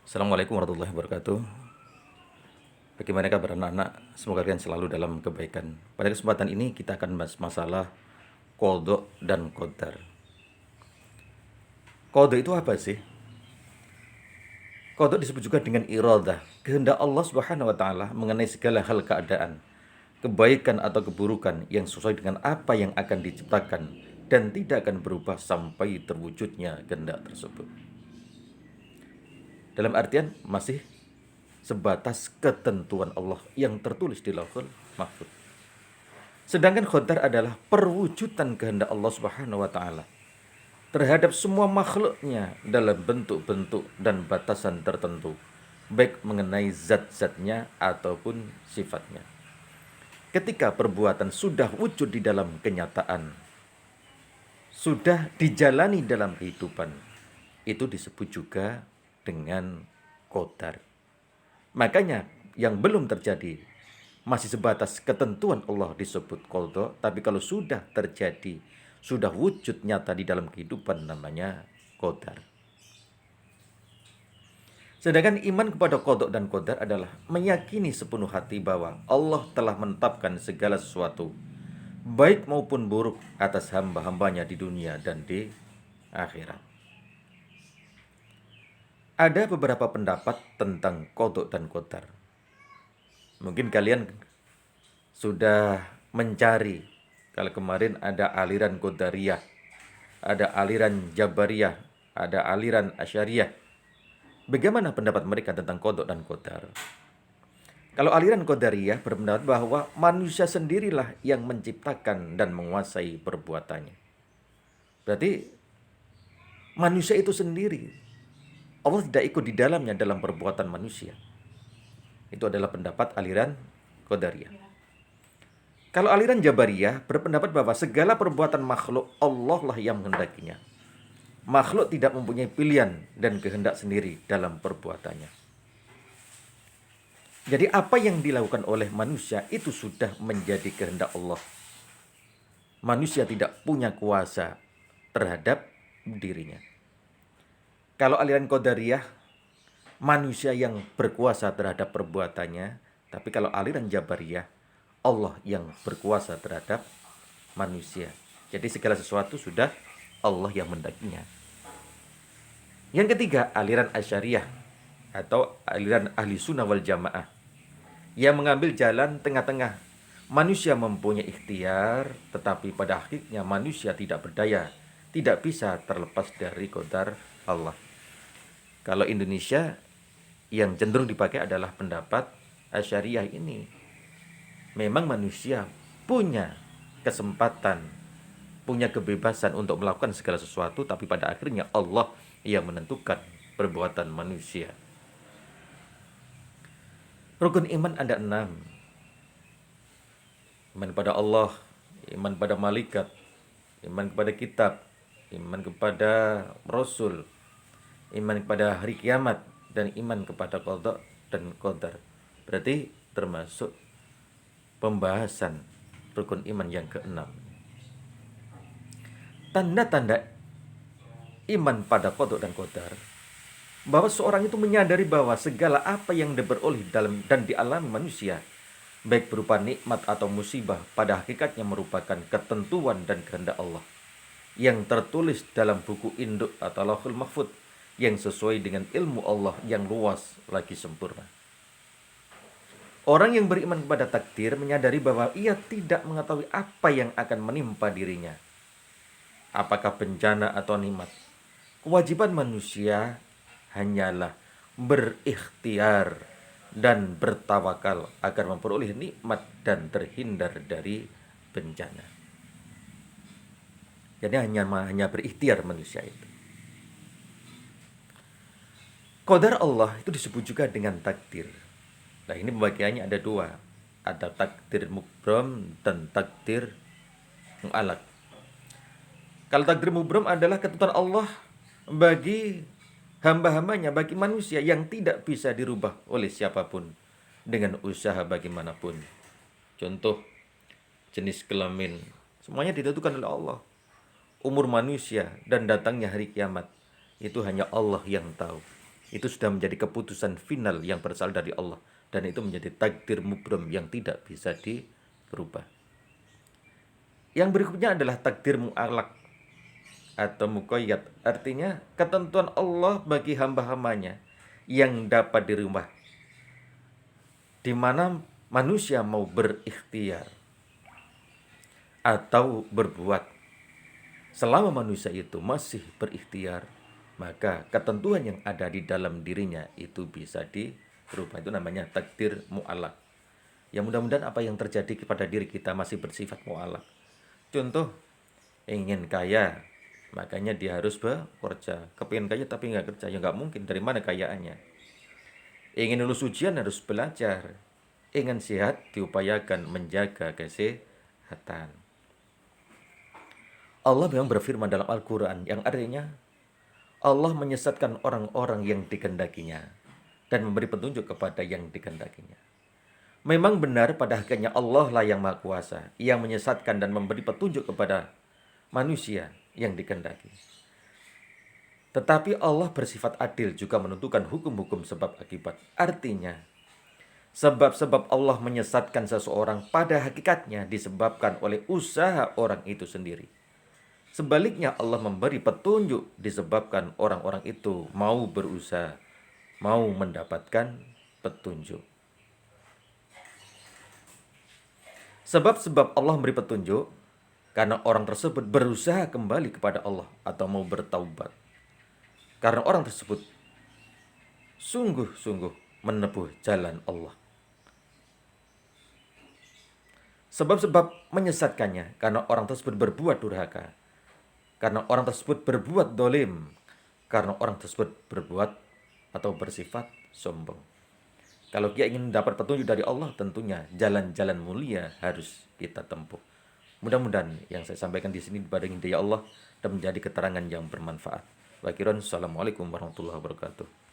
Assalamualaikum warahmatullahi wabarakatuh. Bagaimana kabar anak-anak? Semoga kalian selalu dalam kebaikan. Pada kesempatan ini kita akan bahas masalah qadha dan qadar. Qadha itu apa sih? Qadha disebut juga dengan iradah, kehendak Allah Subhanahu wa taala mengenai segala hal keadaan, kebaikan atau keburukan yang sesuai dengan apa yang akan diciptakan dan tidak akan berubah sampai terwujudnya kehendak tersebut. Dalam artian masih sebatas ketentuan Allah yang tertulis di Lauhul Mahfuz. Sedangkan qadar adalah perwujudan kehendak Allah Subhanahu wa taala terhadap semua makhluknya dalam bentuk-bentuk dan batasan tertentu, baik mengenai zat-zatnya ataupun sifatnya. Ketika perbuatan sudah wujud di dalam kenyataan, sudah dijalani dalam kehidupan, itu disebut juga dengan qadar. Makanya yang belum terjadi masih sebatas ketentuan Allah disebut qadha, tapi kalau sudah terjadi, sudah wujud nyata di dalam kehidupan namanya qadar. Sedangkan iman kepada qadha dan qadar adalah meyakini sepenuh hati bahwa Allah telah menetapkan segala sesuatu, baik maupun buruk atas hamba-hambanya di dunia dan di akhirat. Ada beberapa pendapat tentang qadha dan qadar. Mungkin kalian sudah mencari, kalau kemarin ada aliran Qadariyah, ada aliran Jabariyah, ada aliran Asyariyah. Bagaimana pendapat mereka tentang qadha dan qadar? Kalau aliran Qadariyah berpendapat bahwa manusia sendirilah yang menciptakan dan menguasai perbuatannya. Berarti manusia itu sendiri, Allah tidak ikut di dalamnya dalam perbuatan manusia. Itu adalah pendapat aliran Qadariyah. Kalau aliran Jabariyah berpendapat bahwa segala perbuatan makhluk Allah lah yang menghendakinya. Makhluk tidak mempunyai pilihan dan kehendak sendiri dalam perbuatannya. Jadi apa yang dilakukan oleh manusia itu sudah menjadi kehendak Allah. Manusia tidak punya kuasa terhadap dirinya. Kalau aliran Qadariyah, manusia yang berkuasa terhadap perbuatannya. Tapi kalau aliran Jabariyah, Allah yang berkuasa terhadap manusia. Jadi segala sesuatu sudah Allah yang menghendakinya. Yang ketiga, aliran Asyariyah atau aliran Ahli Sunnah wal Jamaah yang mengambil jalan tengah-tengah. Manusia mempunyai ikhtiar, tetapi pada akhirnya manusia tidak berdaya, tidak bisa terlepas dari qadar Allah. Kalau Indonesia yang cenderung dipakai adalah pendapat Asyariyah ini. Memang manusia punya kesempatan, punya kebebasan untuk melakukan segala sesuatu, tapi pada akhirnya Allah yang menentukan perbuatan manusia. Rukun iman ada 6. Iman pada Allah, iman pada malaikat, iman kepada kitab, iman kepada Rasul, iman kepada hari kiamat, dan iman kepada qadha dan qadar. Berarti termasuk pembahasan rukun iman yang ke-6. Tanda-tanda iman pada qadha dan qadar, bahwa seorang itu menyadari bahwa segala apa yang diperoleh dalam dan dialami manusia, baik berupa nikmat atau musibah, pada hakikatnya merupakan ketentuan dan kehendak Allah yang tertulis dalam buku induk atau Lauhul Mahfuz, yang sesuai dengan ilmu Allah yang luas lagi sempurna. Orang yang beriman kepada takdir menyadari bahwa ia tidak mengetahui apa yang akan menimpa dirinya, apakah bencana atau nikmat. Kewajiban manusia hanyalah berikhtiar dan bertawakal agar memperoleh nikmat dan terhindar dari bencana. Jadi hanya berikhtiar manusia itu. Qadar Allah itu disebut juga dengan takdir. Nah, ini pembagiannya ada 2. Ada takdir mubram dan takdir mu'alaq. Kalau takdir mubram adalah ketentuan Allah bagi hamba-hambanya, bagi manusia, yang tidak bisa dirubah oleh siapapun dengan usaha bagaimanapun. Contoh, jenis kelamin, semuanya ditentukan oleh Allah. Umur manusia dan datangnya hari kiamat, itu hanya Allah yang tahu. Itu sudah menjadi keputusan final yang berasal dari Allah. Dan itu menjadi takdir mubram yang tidak bisa dirubah. Yang berikutnya adalah takdir mu'alak atau muqayyad. Artinya ketentuan Allah bagi hamba-hambanya yang dapat dirubah. Di mana manusia mau berikhtiar atau berbuat, selama manusia itu masih berikhtiar, maka ketentuan yang ada di dalam dirinya itu bisa dirubah. Itu namanya takdir mu'alak. Ya mudah-mudahan apa yang terjadi kepada diri kita masih bersifat mu'alak. Contoh, ingin kaya, makanya dia harus bekerja. Kepingin kaya tapi nggak kerja, ya nggak mungkin. Dari mana kayaannya? Ingin lulus ujian harus belajar. Ingin sehat diupayakan menjaga kesehatan. Allah memang berfirman dalam Al-Quran yang artinya Allah menyesatkan orang-orang yang dikehendakinya dan memberi petunjuk kepada yang dikehendakinya. Memang benar pada hakikatnya Allah lah yang Maha Kuasa, yang menyesatkan dan memberi petunjuk kepada manusia yang dikehendaki. Tetapi Allah bersifat adil juga menentukan hukum-hukum sebab akibat. Artinya, sebab-sebab Allah menyesatkan seseorang pada hakikatnya disebabkan oleh usaha orang itu sendiri. Sebaliknya Allah memberi petunjuk disebabkan orang-orang itu mau berusaha, mau mendapatkan petunjuk. Sebab-sebab Allah memberi petunjuk karena orang tersebut berusaha kembali kepada Allah atau mau bertaubat. Karena orang tersebut sungguh-sungguh menempuh jalan Allah. Sebab-sebab menyesatkannya karena orang tersebut berbuat durhaka. Karena orang tersebut berbuat dolim. Karena orang tersebut berbuat atau bersifat sombong. Kalau kita ingin dapat petunjuk dari Allah, tentunya jalan-jalan mulia harus kita tempuh. Mudah-mudahan yang saya sampaikan di sini dibarengi hidayah Allah dan menjadi keterangan yang bermanfaat. Wakiran, assalamualaikum warahmatullahi wabarakatuh.